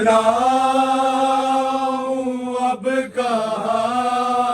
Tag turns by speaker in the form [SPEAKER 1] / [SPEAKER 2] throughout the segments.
[SPEAKER 1] दफनाऊं अब कहाँ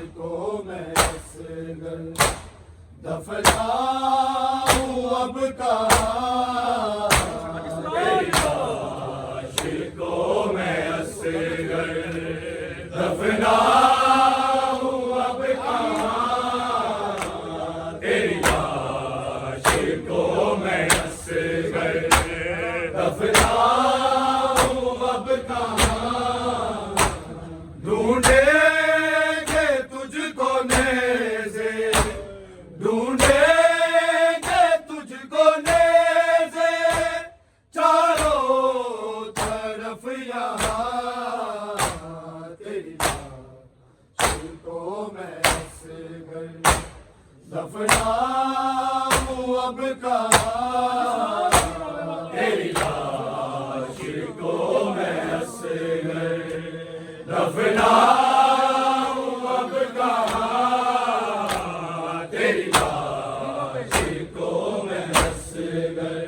[SPEAKER 1] यहाँ तेरी लाश को मैं असगर दफनाऊं अब कहाँ तेरी लाश को मैं असगर दफनाऊं अब कहाँ तेरी लाश को मैं असगर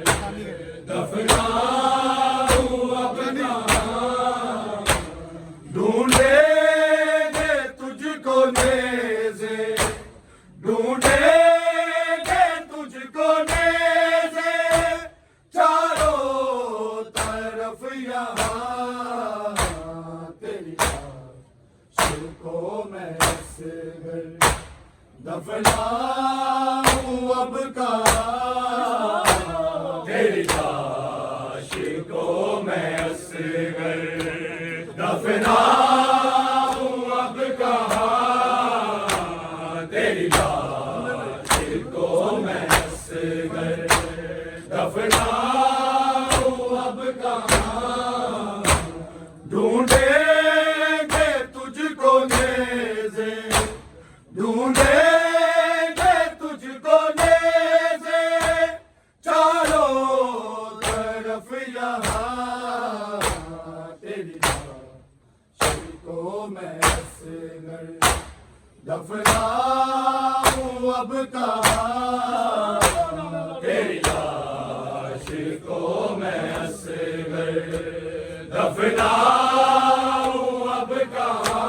[SPEAKER 1] दफनाऊं अब कहाँ ढूंढेंगे तुझको नेज़े ढूंढेंगे तुझको नेज़े चारों तरफ यहाँ तेरी लाश को मैं असगर दफनाऊं अब कहाँ तेरी लाश को मैं असगर दफनाऊं अब कहाँ तेरी लाश को मैं असगर दफनाऊं अब कहाँ ढूंढेंगे तुझको नेज़े ढूंढेंगे तुझको नेज़े चारों तरफ यहाँ तेरी लाश को मैं असगर दफनाऊं अब कहाँ तेरी लाश को मैं असगर दफनाऊं अब कहाँ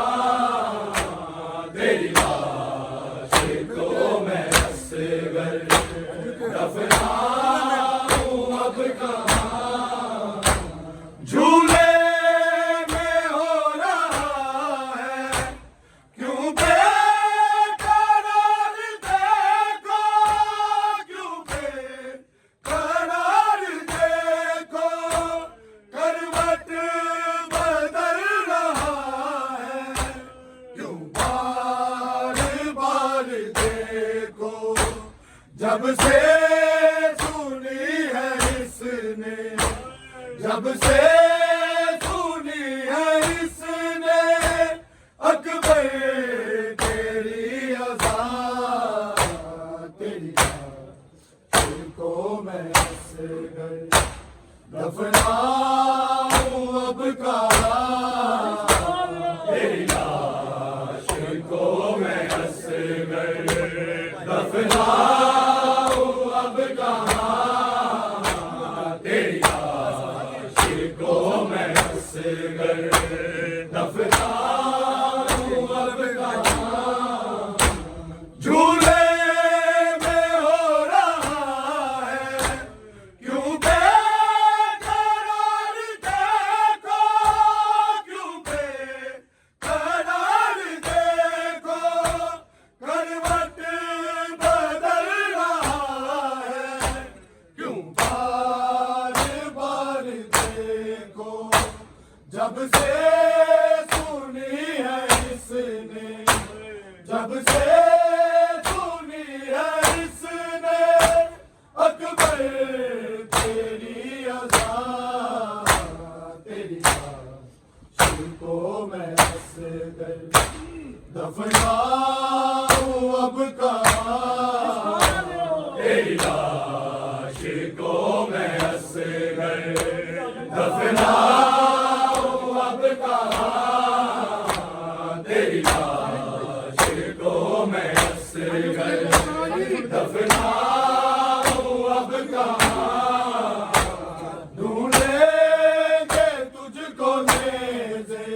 [SPEAKER 1] तेरी लाश को मैं असगर दफनाऊं अब कहाँ झूले में हो रहा है क्यों बेकरार देखो क्यों बेकरार देखो करवट बदल रहा है क्यों बार बार देखो जब से सुनी है इसने जब से सुनी है इसने अकबर तेरी अज़ान तेरी लाश को मैं असगर दफनाऊं अब कहाँ तेरी लाश को मैं असगर दफनाऊं अब कहाँ तेरी लाश को मैं असगर दफनाऊं अब कहाँ झूले में हो रहा है क्यों बेकरार देखो क्यों बेकरार देखो करवट बदल रहा है क्यों बार बार देखो जब से सुनी है इसने जब से सुनी है इसने अकबर तेरी अज़ान तेरी लाश को मैं असगर दफनाऊं अब कहाँ तेरी लाश को मैं असगर दफनाऊं अब कहाँ तेरी लाश को मैं असगर दफनाऊं अब कहाँ ढूंढेंगे तुझको नेज़े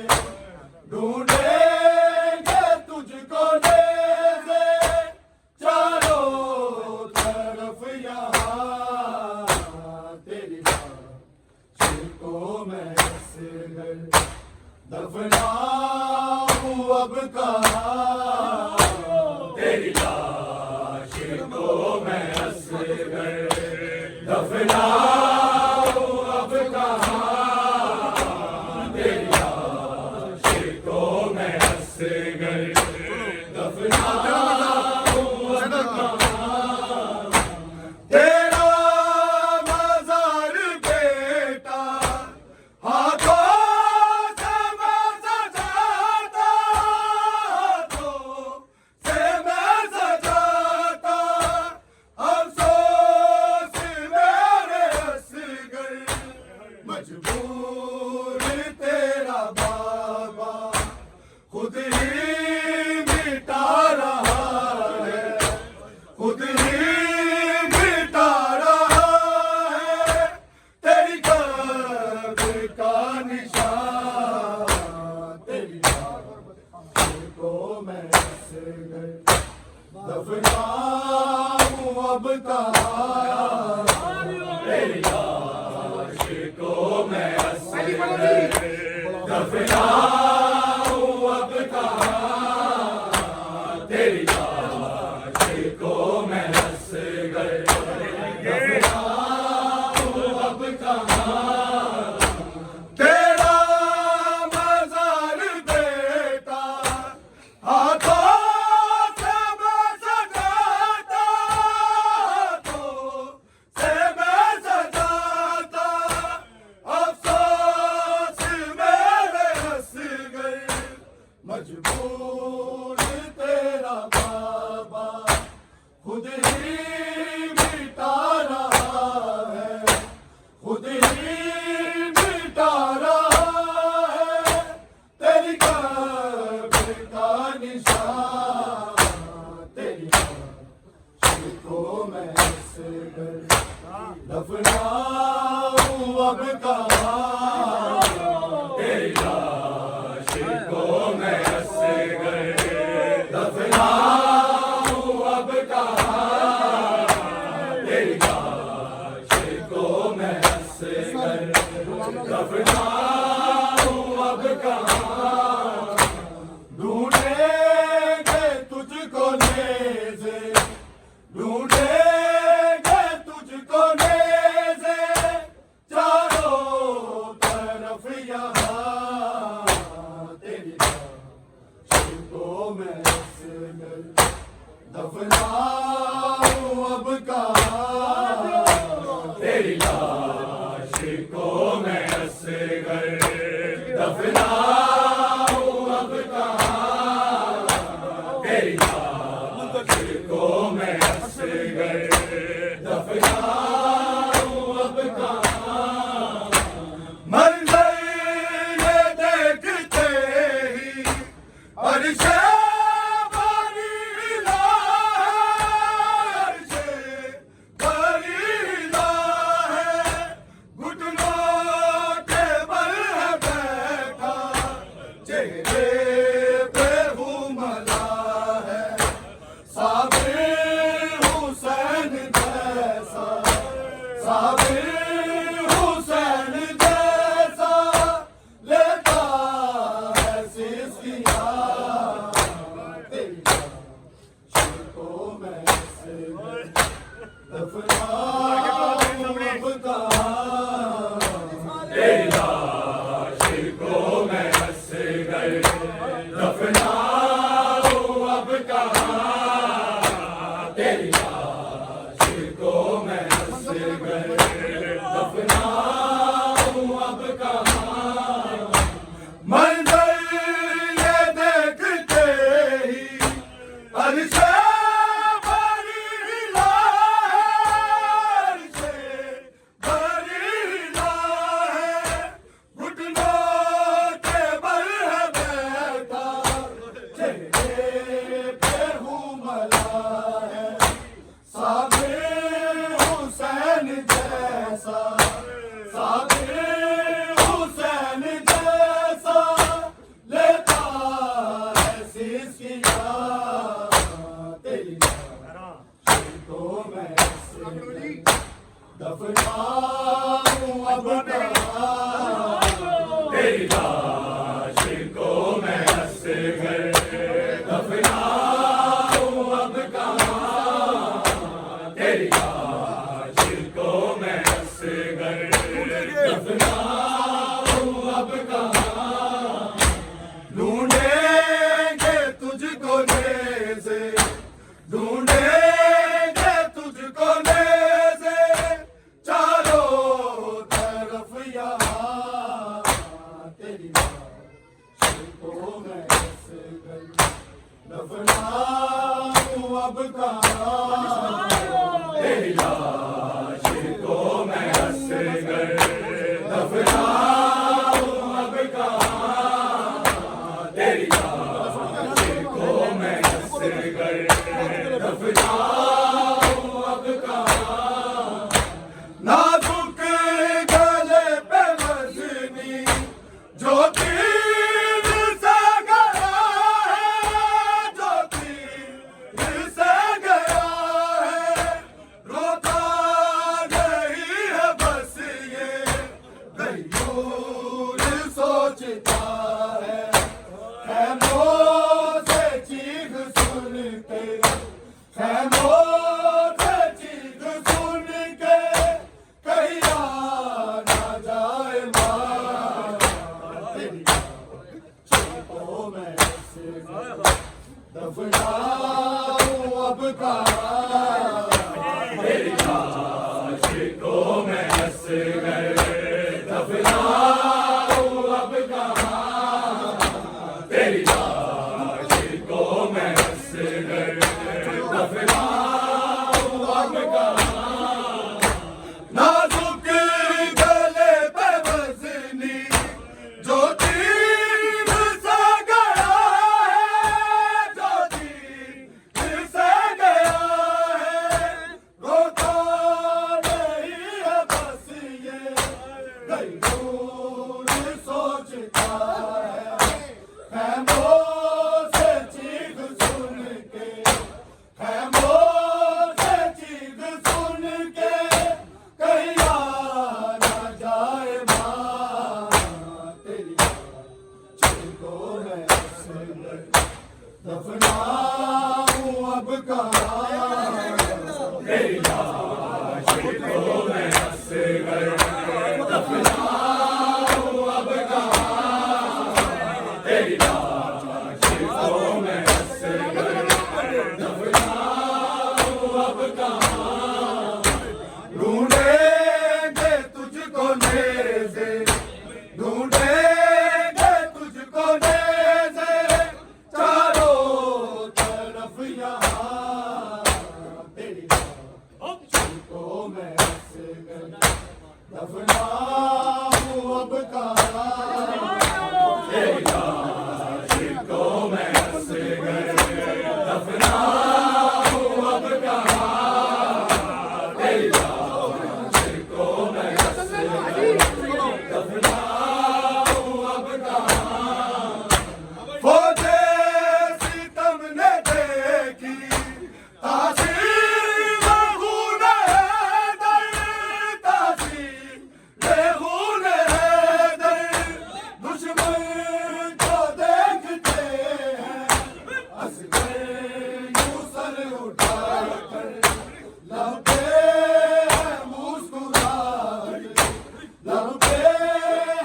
[SPEAKER 1] ढूंढेंगे तुझको नेज़े चारों तरफ यहाँ तेरी लाश को मैं असगर दफनाऊं अब कहाँ तेरी लाश को मैं असगर दफनाऊं अब कहाँ तेरी लाश को मैं असगर दफनाऊं अब कहाँ तेरा मज़ार बेटा हाथों निशान तेरी लाश को मैं हंस गए दफनाऊं अब कहाँ तेरी लाश को मैं हंस गए दफनाऊं अब कहाँ तेरी लाश को मैं हंस गए दफनाऊं अब कहाँ तेरा मज़ार बेटा हाथों से मैं सजाता हाथों से मैं सजाता अफसोस मेरे हंस गए मजबूर तेरा बाबा खुद ही मिटा रहा है खुद ही मिटा रहा है तेरी कब्र का निशान तेरी लाश को मैं हंस गए दफनाऊं अब कहाँ तेरी लाश को मैं हंस गए दफनाऊं अब कहाँ तेरी लाश को मैं हंस गए दफनाऊं अब कहाँ ढूंढेंगे तुझको नेज़े ढूंढेंगे तुझको नेज़े चारों तरफ यहाँ तेरी लाश को मैं हंस गए दफनाऊं अब कहाँ तेरी लाश को मैं हंस गए दफनाऊं अब कहाँ तेरी लाश को मैं हंस गए दफनाऊं अब कहाँ मंजर ये देखते ही अर्शे भरी अर्शे भरी है घुटनों के बल है बैठा चेहरे पे घूमला है साबिर हुसैन जैसा साबिर हुसैन जैसा लेता है सिस्किया तेरी लाश को मैं हंस गए दफनाऊं अब कहाँ तेरी लाश को मैं हंस गए दफनाऊं अब कहाँ तेरी लाश को मैं हंस गए दफनाऊं अब कहाँ मंजर ये देखते ही अर्शे भरी अर्शे भरी है घुटनों के बल है बैठा चेहरे पे घूमला है साबिर हुसैन जैसा साबिर हुसैन जैसा लेता है सिस्किया तेरी लाश को मैं हंस गए दफनाऊं अब कहाँ तेरी लाश को मैं हंस गए दफनाऊं अब कहाँ तेरी लाश को मैं हंस गए दफनाऊं अब कहाँ ढूंढेंगे तुझको नेज़े ढूंढेंगे तुझको नेज़े चारों तरफ यहाँ तेरी लाश को मैं हंस गए दफनाऊं अब कहाँ तेरी लाश को मैं हंस गए दफनाऊं अब कहाँ सोचता है खैमों से चीख सुन के, खैमों से चीख सुन के कहीं आ ना जाए माँ तेरी चिखों में दफनाऊं अब कहाँ तेरी चिखों में हंस गए दफनाऊं अब कहाँ तेरी चिखों में हंस गए दफनाऊं अब कहाँ नाजुक गले पे वज़नी जो तीर से गया है, जो तीर से गया है, रोता नहीं है बस ये गयूर सोचता है खैमों से चीख सुन के, खैमों से चीख सुन के कहीं आ ना जाए माँ तेरी चिखों में हंस गए दफनाऊं अब कहाँ तेरी चिखों में हंस गए दफनाऊं अब कहाँ तेरी चिखों में हंस गए दफनाऊं अब कहाँ ढूंढेंगे तुझको नेज़े, ढूंढेंगे तुझको नेज़े चारों तरफ यहाँ तेरी चिखों में हंस गए दफनाऊं अब कहाँ तेरी चिखों में हंस गए दफनाऊं अब कहाँ तेरी चिखों में हंस गए दफनाऊं अब कहाँ फौजे सितम ने देखी तासीर खून हैदर, तासीर खून हैदर दुश्मन को देखते हैं असगर यूं सर उठाकर लब पे है मुस्कुराहट, लब पे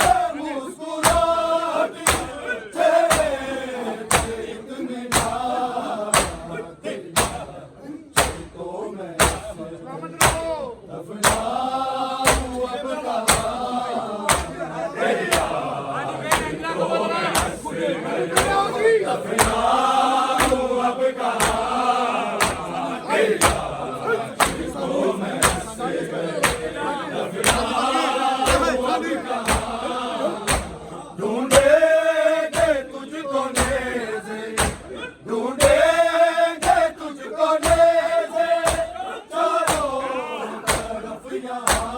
[SPEAKER 1] है मुस्कुराहट चेहरे पे इत्मीनान तेरी चिखों में दफनाऊं अब कहाँ तेरी चिखों में हंस गए दफनाऊं अब कहाँ तेरी चिखों में हंस गए दफनाऊं अब कहाँ ढूंढेंगे तुझको नेज़े, ढूंढेंगे तुझको नेज़े चारों तरफ यहाँ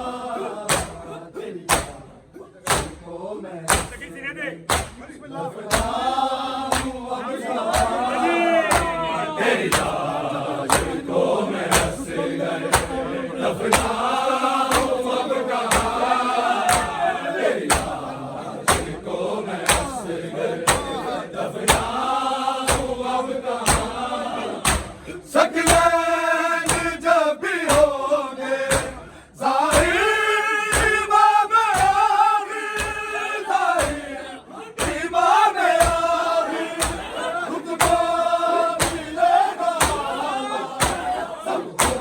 [SPEAKER 1] तेरी चिखों में दफनाऊं अब कहाँ तेरी चिखों में हंस गए दफनाऊं अब कहाँ तेरी चिखों में हंस गए दफनाऊं अब कहाँ सकलैन जब भी होंगे ज़ाहिर इमाम आखिर, ज़ाहिर इमाम आखिर रुतबा मिलेगा सबको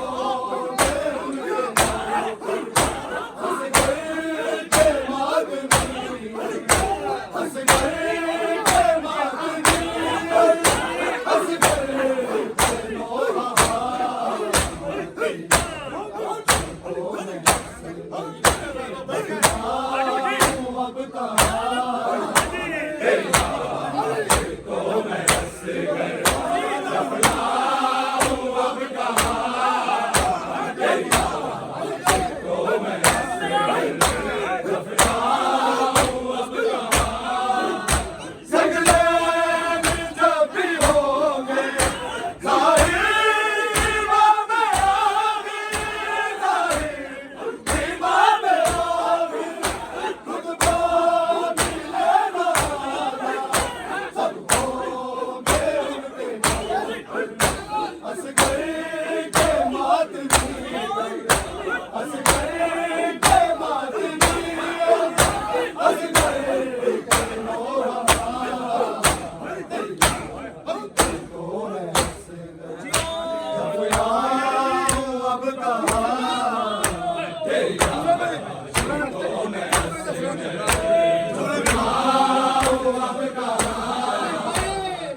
[SPEAKER 1] अब कहाँ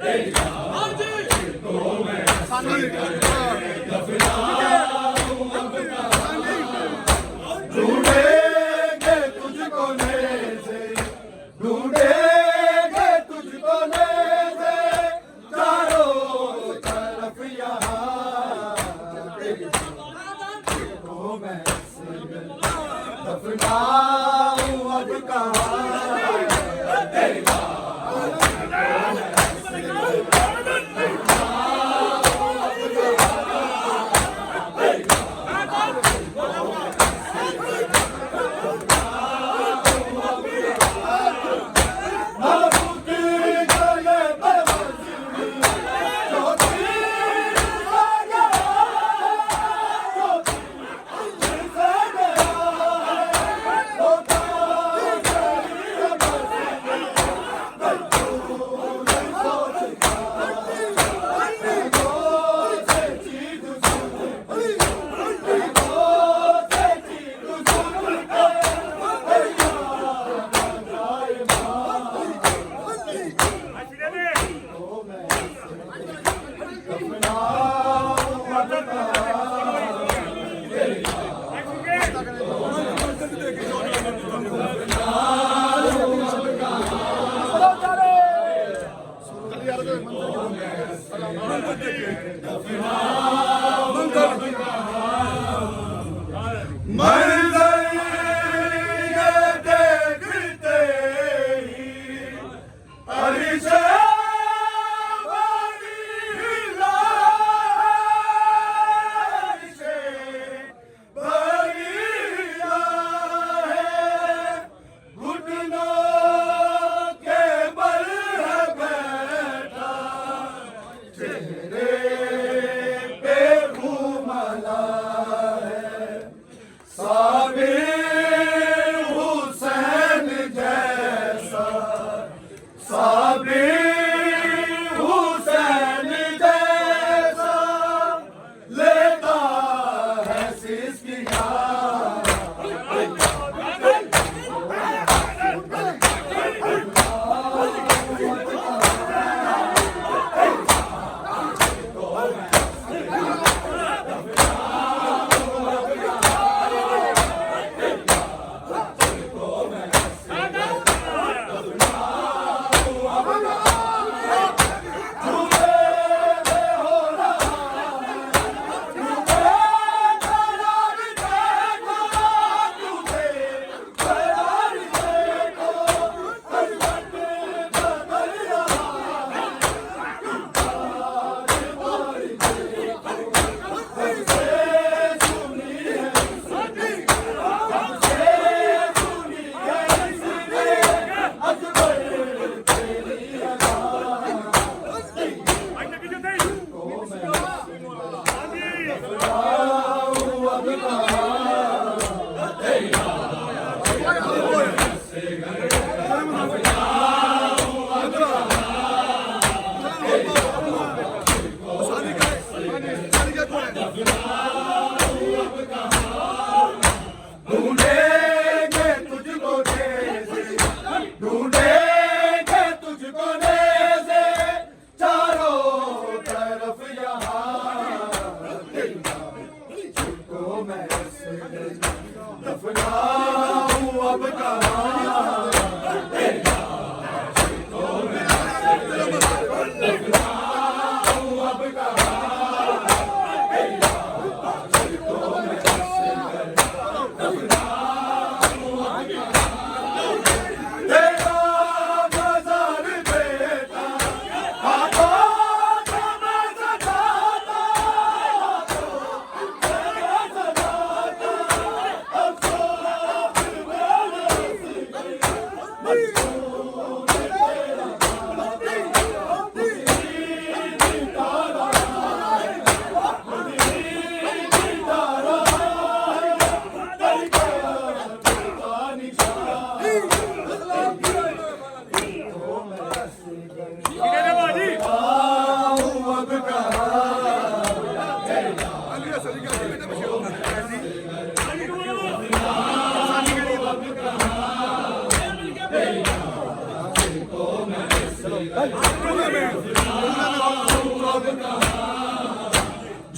[SPEAKER 1] तेरी लाश को मैं रस्सी गले दफनाऊं अब कहाँ ढूंढेंगे तुझको नेज़े ढूंढेंगे तुझको नेज़े चारों तरफ यहाँ तेरी लाश को मैं रस्सी गले दफनाऊं अब कहाँ तेरी लाश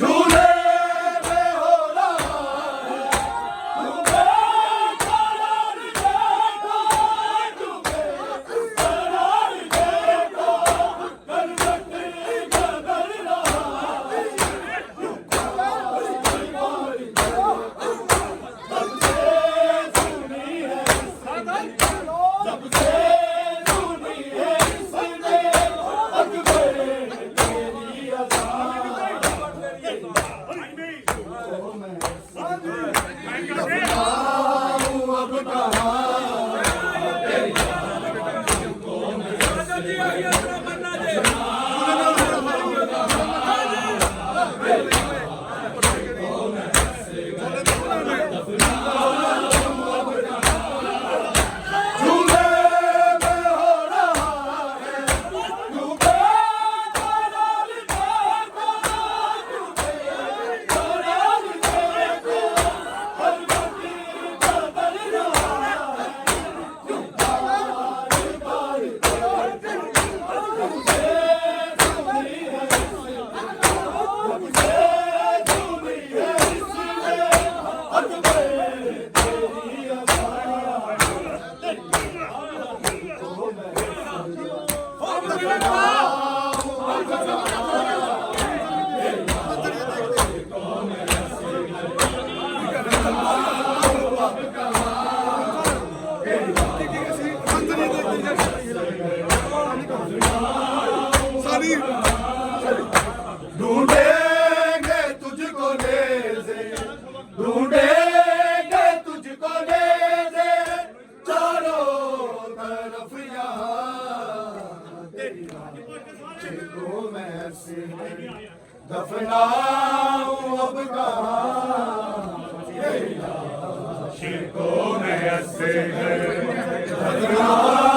[SPEAKER 1] झूले में हो रहा है डूबे करार देखो डूबे करार देखो करवट बदल रहा है जब से सुनी है इसने अकबर तेरी अज़ान अब कहाँ झूले में हो रहा है डूबे करार देखो डूबे करार देखो करवट बदल रहा है बार सुनी है इसने अकबर तेरी अज़ान ढूंढेंगे तुझको नेज़े ढूंढेंगे तुझको नेज़े चारों तरफ यहाँ तेरी को मैं ऐसे दफनाऊं अब कहाँ तेरी लाश को मैं ऐसे दफनाऊं